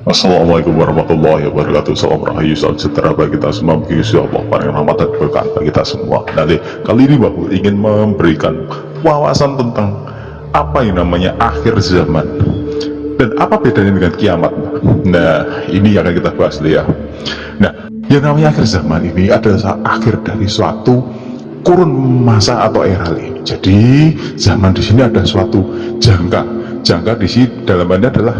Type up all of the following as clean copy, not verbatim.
Assalamualaikum warahmatullahi wabarakatuh. Salam rahayu, salam sejahtera bagi kita semua. Insya Allah paling rahmat dan berkah bagi kita semua. Nanti kali ini Bapak ingin memberikan wawasan tentang apa yang namanya akhir zaman dan apa bedanya dengan kiamat. Nah, ini yang akan kita bahas ya. Nah, yang namanya akhir zaman ini adalah akhir dari suatu kurun masa atau era. Jadi zaman di sini ada suatu jangka di sini dalamnya adalah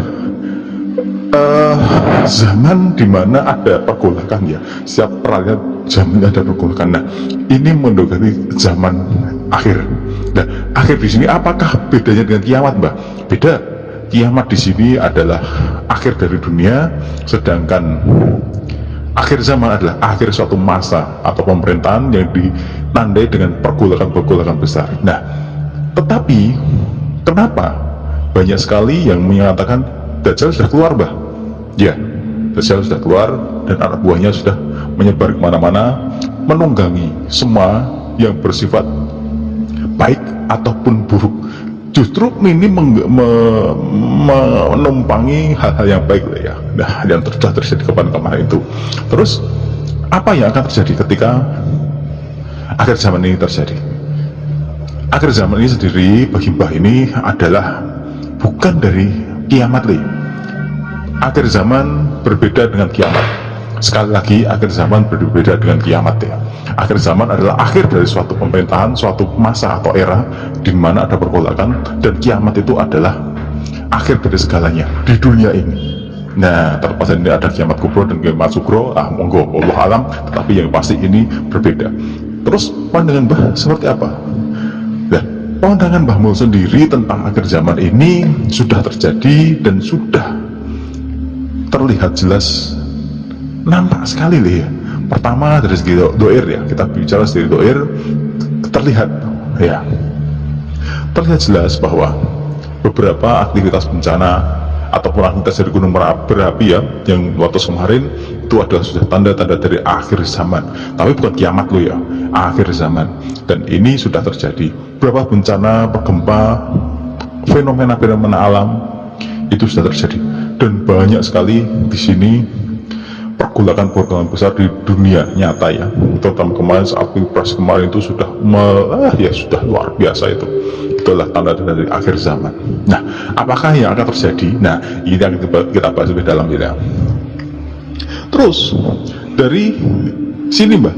zaman dimana ada pergolakan ya. Setiap peralihan zamannya ada pergolakan. Nah, ini mendekati zaman akhir. Nah, akhir di sini apakah bedanya dengan kiamat, Mbak? Beda. Kiamat di sini adalah akhir dari dunia, sedangkan akhir zaman adalah akhir suatu masa atau pemerintahan yang ditandai dengan pergolakan-pergolakan besar. Nah, tetapi kenapa banyak sekali yang menyatakan Dajjal sudah keluar, Mbah? Ya, Dajjal sudah keluar dan anak buahnya sudah menyebar kemana-mana, menunggangi semua yang bersifat baik ataupun buruk. Justru ini menumpangi hal-hal yang baik ya. Nah, yang sudah terjadi kemarin itu. Terus apa yang akan terjadi ketika akhir zaman ini terjadi? Akhir zaman ini sendiri bagi Mbah ini adalah bukan dari kiamat Akhir zaman berbeda dengan kiamat. Sekali lagi, akhir zaman berbeda dengan kiamat ya. Akhir zaman adalah akhir dari suatu pemerintahan, suatu masa atau era di mana ada pergolakan, dan kiamat itu adalah akhir dari segalanya di dunia ini. Nah, terlepas ini ada kiamat kubro dan kiamat sugro, monggo, wallahu alam, tetapi yang pasti ini berbeda. Terus pandangan Mbah seperti apa? Nah, pandangan Mbah Mul sendiri tentang akhir zaman ini sudah terjadi dan sudah terlihat jelas, nampak sekali ya. Pertama dari segi doir ya, kita bicara dari doir, terlihat ya, terlihat jelas bahwa beberapa aktivitas bencana ataupun aktivitas dari gunung berapi ya, yang waktu kemarin itu adalah sudah tanda-tanda dari akhir zaman, tapi bukan kiamat ya, akhir zaman. Dan ini sudah terjadi beberapa bencana, gempa, fenomena-fenomena alam itu sudah terjadi, dan banyak sekali di sini pergolakan besar di dunia nyata ya. Terutama kemarin saat pilpres kemarin itu sudah sudah luar biasa itu. Itulah tanda-tanda dari akhir zaman. Nah, apakah yang akan terjadi? Nah, ini yang kita bahas lebih dalam ya. Terus dari sini Mbak,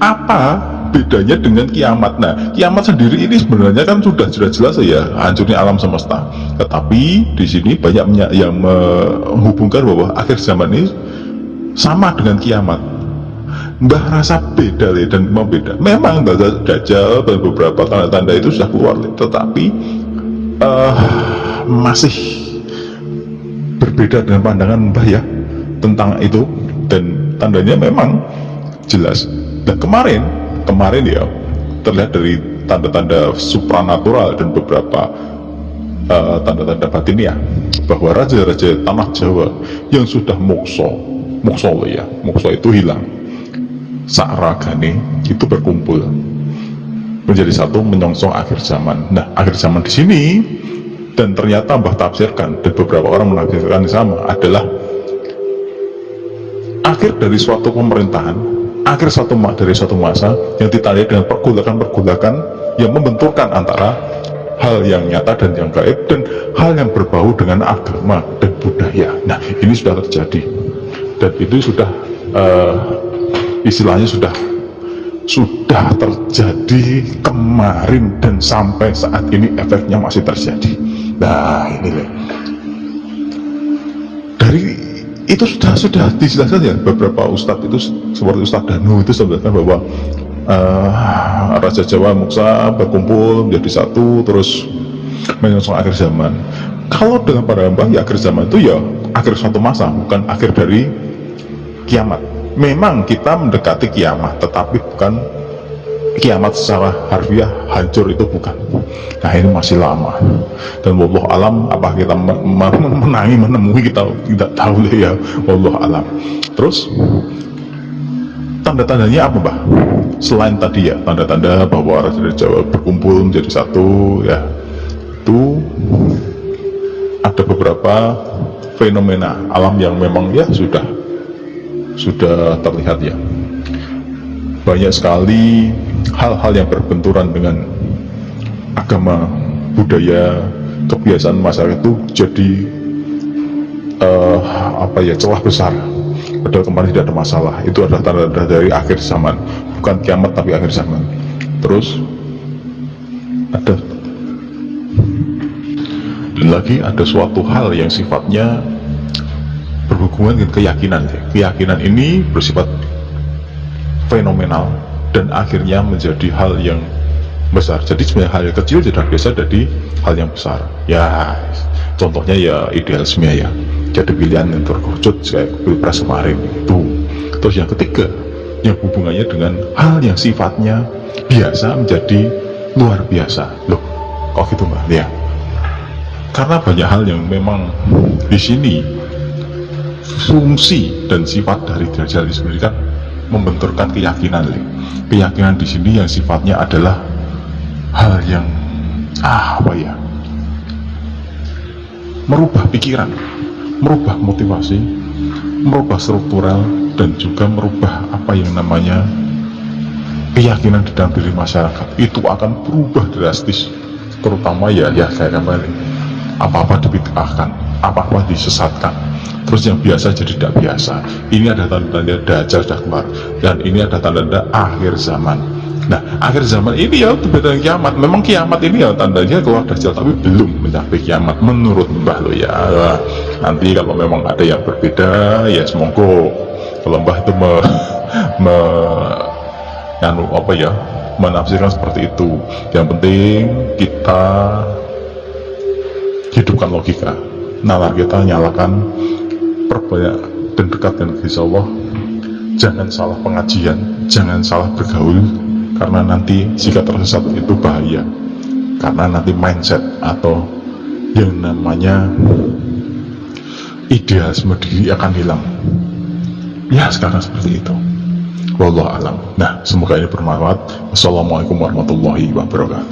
apa bedanya dengan kiamat? Nah, kiamat sendiri ini sebenarnya kan sudah jelas ya, hancurnya alam semesta. Tetapi di sini banyak yang menghubungkan bahwa akhir zaman ini sama dengan kiamat. Mbah rasa beda dan memang beda. Memang Dajjal dan beberapa tanda-tanda itu sudah keluar, tetapi masih berbeda dengan pandangan Mbah ya tentang itu, dan tandanya memang jelas. Dan kemarin ya terlihat dari tanda-tanda supranatural dan beberapa tanda-tanda batin ya, bahwa raja-raja tanah Jawa yang sudah mokso itu hilang, sakragane itu berkumpul menjadi satu menyongsong akhir zaman. Nah, akhir zaman di sini, dan ternyata Mbah tafsirkan dan beberapa orang menafsirkan sama, adalah akhir dari suatu pemerintahan, akhir dari suatu masa yang ditandai dengan pergolakan-pergolakan yang membenturkan antara hal yang nyata dan yang gaib, dan hal yang berbau dengan agama dan budaya. Nah, ini sudah terjadi, dan itu sudah istilahnya sudah terjadi kemarin, dan sampai saat ini efeknya masih terjadi. Nah, ini dari itu sudah dijelaskan ya, beberapa ustadz itu seperti Ustadz Danu itu sebutkan bahwa Raja Jawa Moksa berkumpul menjadi satu terus menyongsong akhir zaman. Kalau dengan para Mbah ya, akhir zaman itu ya akhir suatu masa, bukan akhir dari kiamat. Memang kita mendekati kiamat, tetapi bukan kiamat secara harfiah hancur, itu bukan. Nah, ini masih lama, dan wallahu alam, apa kita menemui, kita tidak tahu ya, wallahu alam. Terus tanda-tandanya apa Mbah? Selain tadi ya, tanda-tanda bahwa raja Jawa berkumpul menjadi satu ya, itu ada beberapa fenomena alam yang memang ya sudah terlihat ya. Banyak sekali hal-hal yang berbenturan dengan agama, budaya, kebiasaan masyarakat itu jadi celah besar. Padahal kemarin tidak ada masalah. Itu adalah tanda-tanda dari akhir zaman, bukan kiamat tapi akhir zaman. Terus ada suatu hal yang sifatnya berhubungan dengan keyakinan. Keyakinan ini bersifat fenomenal dan akhirnya menjadi hal yang besar. Jadi sebenarnya hal yang kecil sudah biasa jadi hal yang besar. Ya, contohnya ya idealisme ya. Jadi pilihan yang terwujud kayak pilpres kemarin itu. Terus yang ketiga, yang hubungannya dengan hal yang sifatnya biasa menjadi luar biasa. Loh, kok gitu Mbak? Ya, karena banyak hal yang memang di sini fungsi dan sifat dari Dajjal sendiri kan membenturkan keyakinan. Keyakinan di sini yang sifatnya adalah hal yang merubah pikiran, merubah motivasi, merubah struktural, dan juga merubah apa yang namanya keyakinan di dalam diri masyarakat. Itu akan berubah drastis, terutama ya kayak kembali apa-apa dibid'ahkan, apa-apa disesatkan, terus yang biasa jadi tidak biasa. Ini ada tanda-tanda Dajjal sudah keluar, dan ini ada tanda-tanda akhir zaman. Nah, akhir zaman ini ya berbeda dengan kiamat. Memang kiamat ini ya tandanya keluar Dajjal, tapi belum mencapai kiamat menurut Mbah lo ya. Nanti kalau memang ada yang berbeda ya semoga kalau Mbah itu menafsirkan seperti itu. Yang penting kita hidupkan logika, nalar kita nyalakan, perbanyak dan dekatkan ke Allah. Jangan salah pengajian, jangan salah bergaul, karena nanti jika tersesat itu bahaya. Karena nanti mindset atau yang namanya idealisme diri akan hilang. Ya sekarang seperti itu. Wallahu a'lam. Nah, semoga ini bermanfaat. Wassalamualaikum warahmatullahi wabarakatuh.